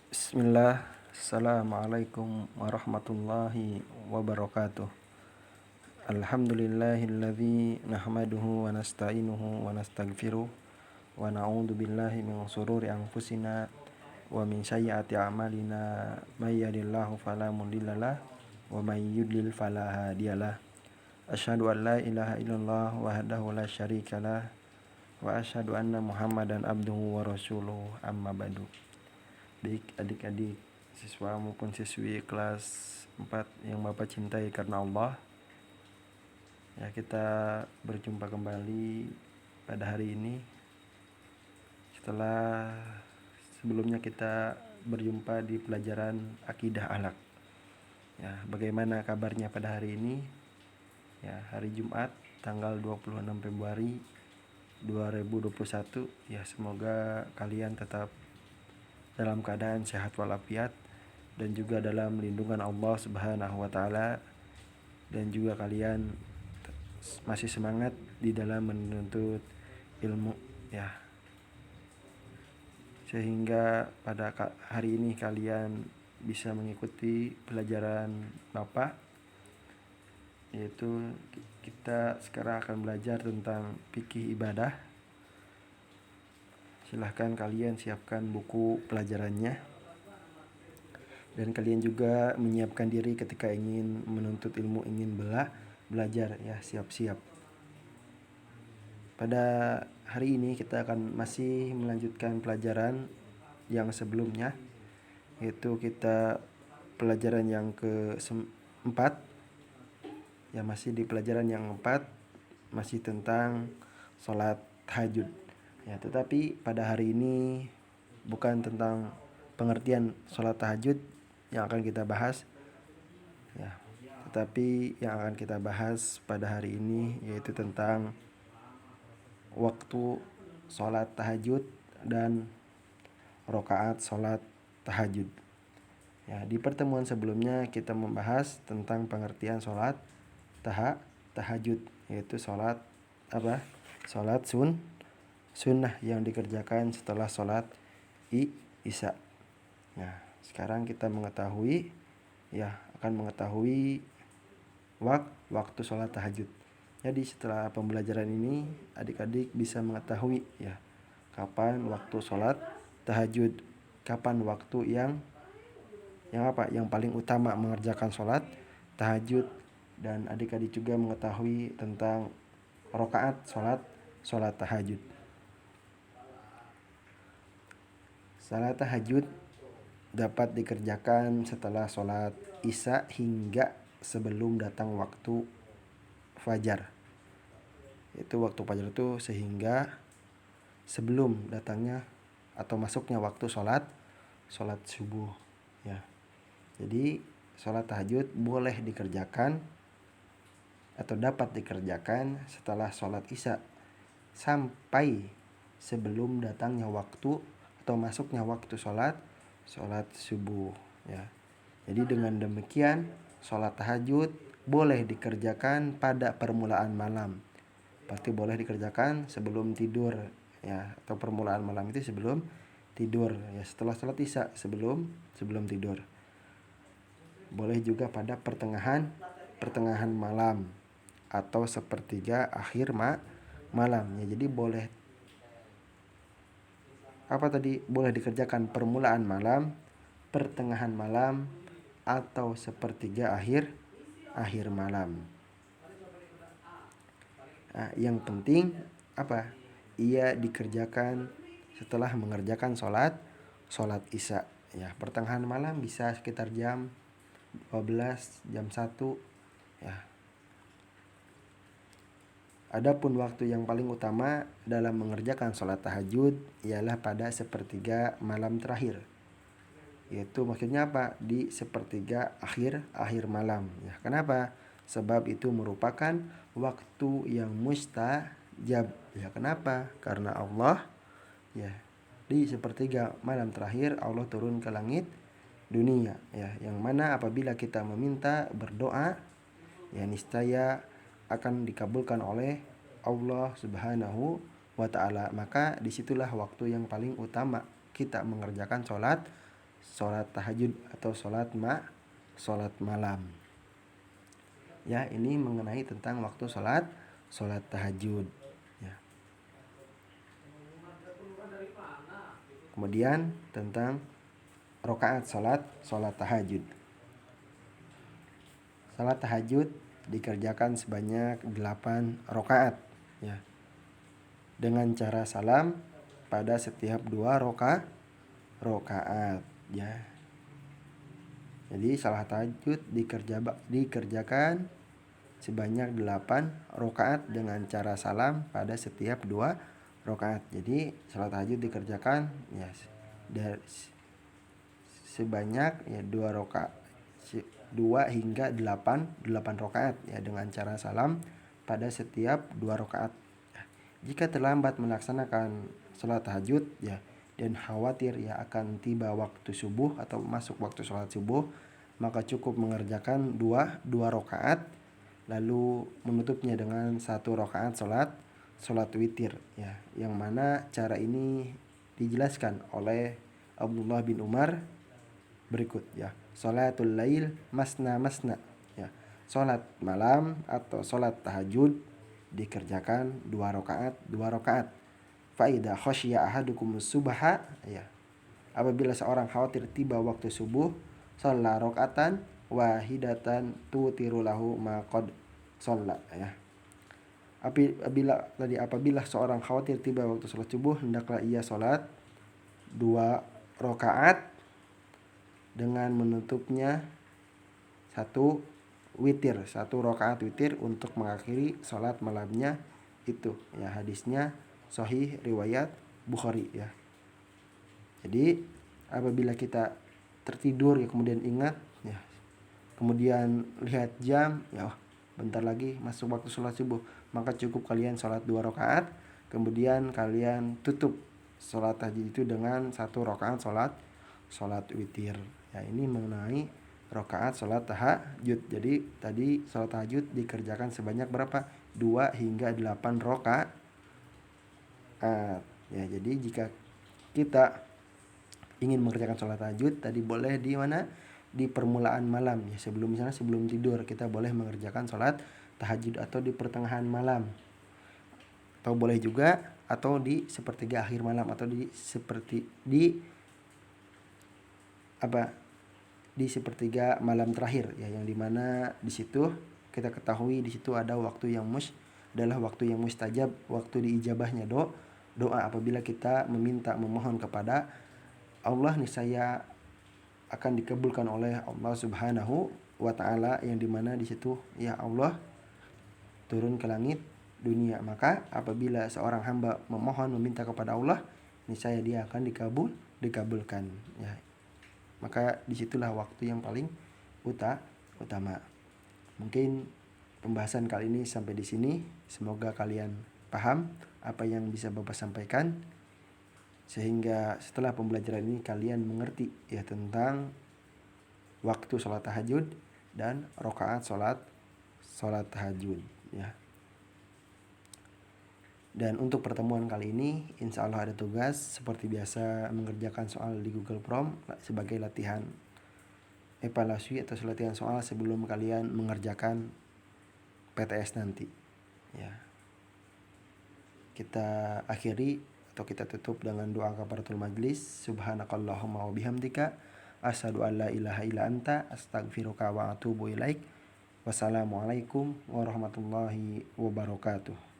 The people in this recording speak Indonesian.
Bismillah, Assalamualaikum warahmatullahi wabarakatuh. Alhamdulillahilladzi nahmaduhu wa nasta'inuhu wa nastaghfiruh wa na'udzu billahi min shururi anfusina wa min sayyiati a'malina may yahdihillahu fala mudhillalah wa may yudlil fala hadiyalah. Asyhadu an la ilaha illallah wahdahu la syarikalah wa asyhadu anna Muhammadan abduhu wa rasuluh amma ba'du. Baik adik-adik siswa maupun siswi kelas 4 yang Bapak cintai karena Allah, ya kita berjumpa kembali pada hari ini setelah sebelumnya kita berjumpa di pelajaran akidah akhlak. Ya, bagaimana kabarnya pada hari ini? Ya, hari Jumat tanggal 26 Februari 2021. Ya, semoga kalian tetap dalam keadaan sehat walafiat dan juga dalam lindungan Allah Subhanahu wa taala, dan juga kalian masih semangat di dalam menuntut ilmu, ya. Sehingga pada hari ini kalian bisa mengikuti pelajaran Bapak, yaitu kita sekarang akan belajar tentang fikih ibadah. Silahkan kalian siapkan buku pelajarannya, dan kalian juga menyiapkan diri ketika ingin menuntut ilmu, ingin belajar, ya, siap-siap. Pada hari ini kita akan masih melanjutkan pelajaran yang sebelumnya, yaitu kita pelajaran yang keempat. Ya, masih di pelajaran yang keempat, masih tentang sholat tahajud. Ya, tetapi pada hari ini bukan tentang pengertian sholat tahajud yang akan kita bahas, ya, tetapi yang akan kita bahas pada hari ini yaitu tentang waktu sholat tahajud dan rakaat sholat tahajud. Ya, di pertemuan sebelumnya kita membahas tentang pengertian sholat tahajud, yaitu sholat apa? Sholat sunnah yang dikerjakan setelah sholat isya. Nah, sekarang kita mengetahui, ya, akan mengetahui waktu sholat tahajud. Jadi setelah pembelajaran ini adik-adik bisa mengetahui, ya, kapan waktu sholat tahajud, kapan waktu yang paling utama mengerjakan sholat tahajud, dan adik-adik juga mengetahui tentang rakaat sholat tahajud. Salat tahajud dapat dikerjakan setelah sholat isya hingga sebelum datang waktu fajar. Itu waktu fajar itu sehingga sebelum datangnya atau masuknya waktu sholat subuh, ya. Jadi sholat tahajud boleh dikerjakan atau dapat dikerjakan setelah sholat isya sampai sebelum datangnya waktu atau masuknya waktu sholat subuh, ya. Jadi dengan demikian sholat tahajud boleh dikerjakan pada permulaan malam. Berarti boleh dikerjakan sebelum tidur, ya, atau permulaan malam itu sebelum tidur, ya, setelah sholat isya sebelum tidur. Boleh juga pada pertengahan malam atau sepertiga akhir malam, ya. Jadi boleh boleh dikerjakan permulaan malam, pertengahan malam, atau sepertiga akhir malam. Nah, yang penting ia dikerjakan setelah mengerjakan sholat isya, ya. Pertengahan malam bisa sekitar jam 12, jam 1, ya. Adapun waktu yang paling utama dalam mengerjakan sholat tahajud ialah pada sepertiga malam terakhir. Yaitu maksudnya apa? Di sepertiga akhir malam, ya. Kenapa? Sebab itu merupakan waktu yang mustajab, ya. Kenapa? Karena Allah, ya, di sepertiga malam terakhir Allah turun ke langit dunia, ya, yang mana apabila kita meminta berdoa, ya, niscaya akan dikabulkan oleh Allah Subhanahu wa ta'ala. Maka disitulah waktu yang paling utama kita mengerjakan sholat sholat tahajud atau sholat malam. Ya, ini mengenai tentang waktu sholat tahajud. Ya. Kemudian tentang rakaat sholat tahajud. Salat tahajud dikerjakan sebanyak 8 rakaat, ya. Dengan cara salam pada setiap 2 rakaat, ya. Jadi salat tahajud dikerjakan sebanyak 8 rakaat dengan cara salam pada setiap 2 rakaat. Jadi salat tahajud dikerjakan ya sebanyak ya 2 rakaat. 2 hingga 8 rakaat ya dengan cara salam pada setiap 2 rakaat. Jika terlambat melaksanakan salat tahajud ya dan khawatir ya akan tiba waktu subuh atau masuk waktu salat subuh, maka cukup mengerjakan 2 rakaat lalu menutupnya dengan 1 rakaat salat witir ya, yang mana cara ini dijelaskan oleh Abdullah bin Umar berikut ya. Salatul lail masna ya. Salat malam atau salat tahajud dikerjakan 2 rakaat. Fa idza khasyiya ahadukum subha ya. Apabila seorang khawatir tiba waktu subuh, shalla rakaatan wahidatan tutiru lahu ma qad shalla ya. Apabila seorang khawatir tiba waktu salat subuh, hendaklah ia salat 2 rakaat dengan menutupnya 1 rakaat witir untuk mengakhiri salat malamnya itu ya. Hadisnya sahih riwayat Bukhari ya. Jadi apabila kita tertidur ya kemudian ingat ya, kemudian lihat jam ya, bentar lagi masuk waktu salat subuh, maka cukup kalian salat 2 rakaat, kemudian kalian tutup salat tahajud itu dengan 1 rakaat salat witir. Ya, ini mengenai rakaat salat tahajud. Jadi tadi salat tahajud dikerjakan sebanyak berapa? 2 hingga 8 rakaat. Ya, jadi jika kita ingin mengerjakan salat tahajud tadi boleh di mana? Di permulaan malam ya, sebelum tidur kita boleh mengerjakan salat tahajud atau di pertengahan malam. Atau boleh juga atau di sepertiga akhir malam atau di sepertiga malam terakhir ya, yang dimana di situ kita ketahui di situ ada waktu yang adalah waktu yang mustajab, waktu diijabahnya doa apabila kita memohon kepada Allah, niscaya akan dikabulkan oleh Allah Subhanahu wa taala, yang dimana di situ ya Allah turun ke langit dunia. Maka apabila seorang hamba meminta kepada Allah, niscaya dia akan dikabulkan ya. Maka disitulah waktu yang paling utama. Mungkin pembahasan kali ini sampai di sini. Semoga kalian paham apa yang bisa Bapak sampaikan, sehingga setelah pembelajaran ini kalian mengerti ya tentang waktu sholat tahajud dan rakaat sholat tahajud ya. Dan untuk pertemuan kali ini insya Allah ada tugas seperti biasa, mengerjakan soal di Google Form sebagai latihan evaluasi atau latihan soal sebelum kalian mengerjakan PTS nanti ya. Kita akhiri atau kita tutup dengan doa kafaratul majlis. Subhanakallahumma wa bihamdika asyhadu an la ilaha illa anta astaghfiruka wa atubu ilaik. Wassalamualaikum warahmatullahi wabarakatuh.